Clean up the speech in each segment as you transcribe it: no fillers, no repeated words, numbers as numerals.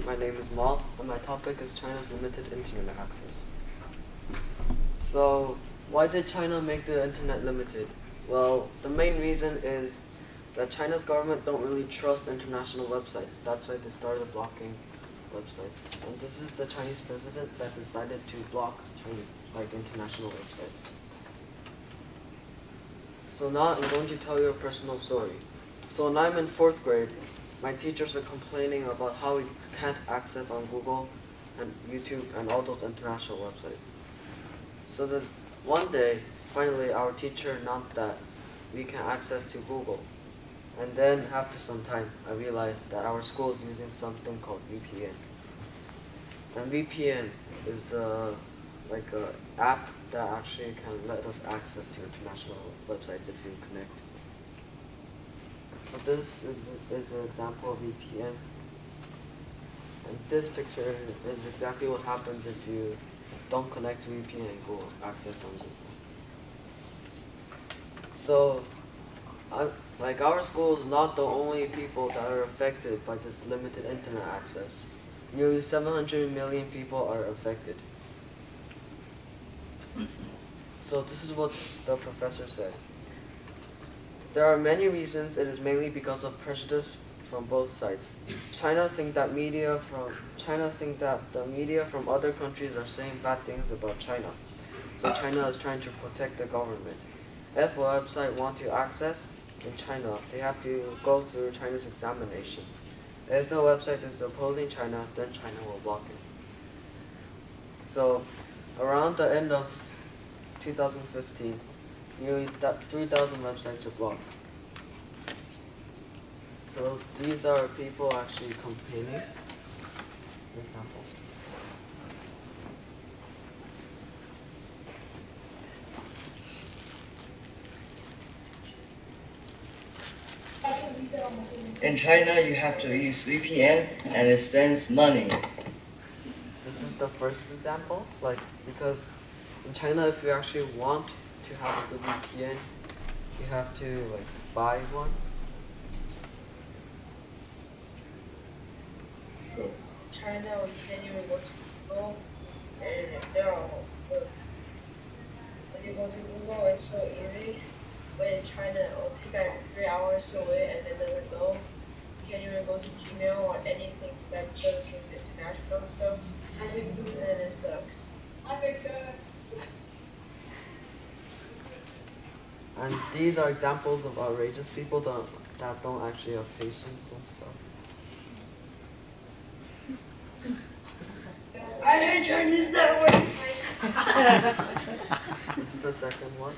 my name is Mal, and my topic is China's limited internet access. So, why did China make the internet limited? Well, the main reason is that China's government don't really trust international websites. That's why they started blocking websites. And this is the Chinese president that decided to block international websites. So now I'm going to tell you a personal story. So when I'm in 4th grade, my teachers are complaining about how we can't access on Google and YouTube and all those international websites. So then one day, finally our teacher announced that we can access to Google. And then after some time, I realized that our school is using something called VPN. And VPN is the app that actually can let us access to international websites if you connect. So this is an example of VPN. And this picture is exactly what happens if you don't connect to VPN and go access on Google. So, our school is not the only people that are affected by this limited internet access. Nearly 700 million people are affected. So this is what the professor said. There are many reasons. It is mainly because of prejudice from both sides. China think that the media from other countries are saying bad things about China. So China is trying to protect the government. If a website want to access in China, they have to go through China's examination. If the website is opposing China, then China will block it. So around the end of 2015, nearly 3,000 websites are blocked. So these are people actually complaining. Examples. In China, you have to use VPN and it spends money. This is the first example, because in China, if you actually want to have a good VPN, you have to buy one. China, we can't even go to Google, and there are when you go to Google, it's so easy. But in China, it will take like 3 hours to wait, and it doesn't go. You can't even go to Gmail or anything that does with international stuff, and it sucks. And these are examples of outrageous people that don't actually have patience and stuff. I hate Chinese network. This is the second one.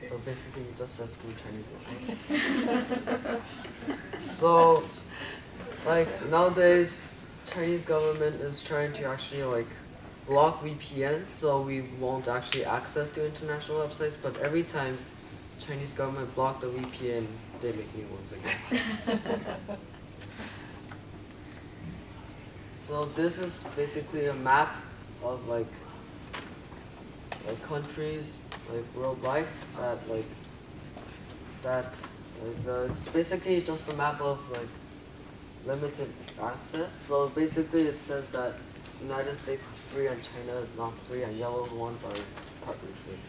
So basically, you just said school Chinese network. So, nowadays, Chinese government is trying to actually block VPN, so we won't actually access to international websites. But every time Chinese government block the VPN, they make new ones again. So this is basically a map of countries worldwide it's basically just a map of limited access. So basically it says that United States is free and China is not free, and yellow ones are partly free.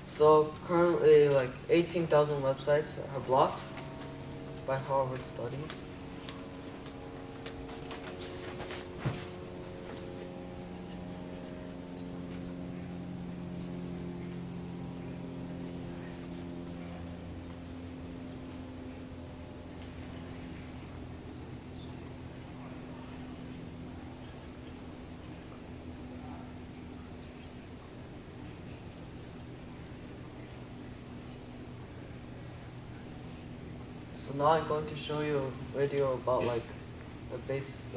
So currently 18,000 websites are blocked by Harvard studies. So now I'm going to show you a video about a brief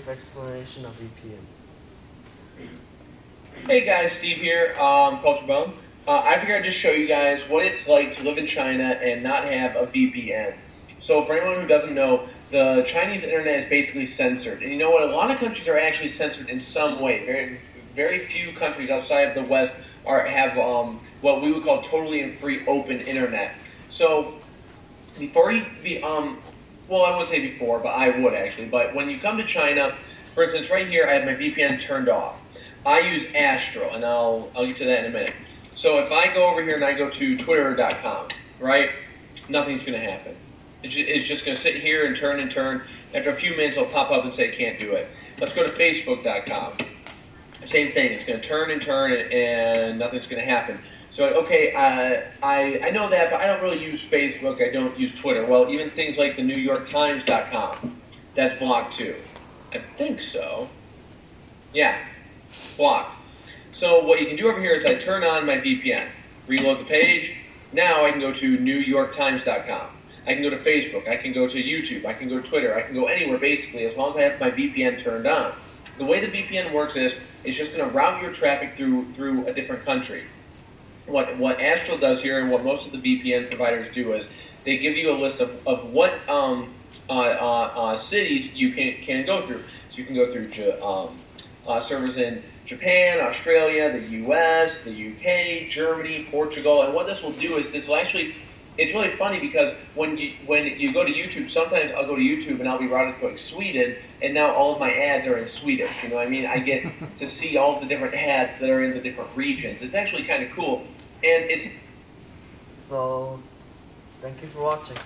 explanation of VPN. Hey guys, Steve here, Culture Bone. I figured I'd just show you guys what it's like to live in China and not have a VPN. So for anyone who doesn't know, the Chinese internet is basically censored. And you know what? A lot of countries are actually censored in some way. Very few countries outside of the West have what we would call totally and free open internet. So before you well, I wouldn't say before, but I would actually. But when you come to China, for instance, right here, I have my VPN turned off. I use Astro, and I'll get to that in a minute. So if I go over here and I go to twitter.com, right, nothing's going to happen. It's just going to sit here and turn and turn. After a few minutes, it'll pop up and say can't do it. Let's go to facebook.com. Same thing. It's going to turn and turn, and nothing's going to happen. So, okay, I know that, but I don't really use Facebook. I don't use Twitter. Well, even things like the NewYorkTimes.com, that's blocked too. I think so. Yeah, blocked. So what you can do over here is I turn on my VPN, reload the page. Now I can go to NewYorkTimes.com. I can go to Facebook. I can go to YouTube. I can go to Twitter. I can go anywhere basically as long as I have my VPN turned on. The way the VPN works is it's just going to route your traffic through a different country. What Astral does here and what most of the VPN providers do is they give you a list of what cities you can go through. So you can go through servers in Japan, Australia, the US, the UK, Germany, Portugal, and what this will do is this will actually, it's really funny because when you go to YouTube, sometimes I'll go to YouTube and I'll be routed to like Sweden, and now all of my ads are in Swedish. You know what I mean? I get to see all of the different ads that are in the different regions. It's actually kind of cool, and it's. So, thank you for watching.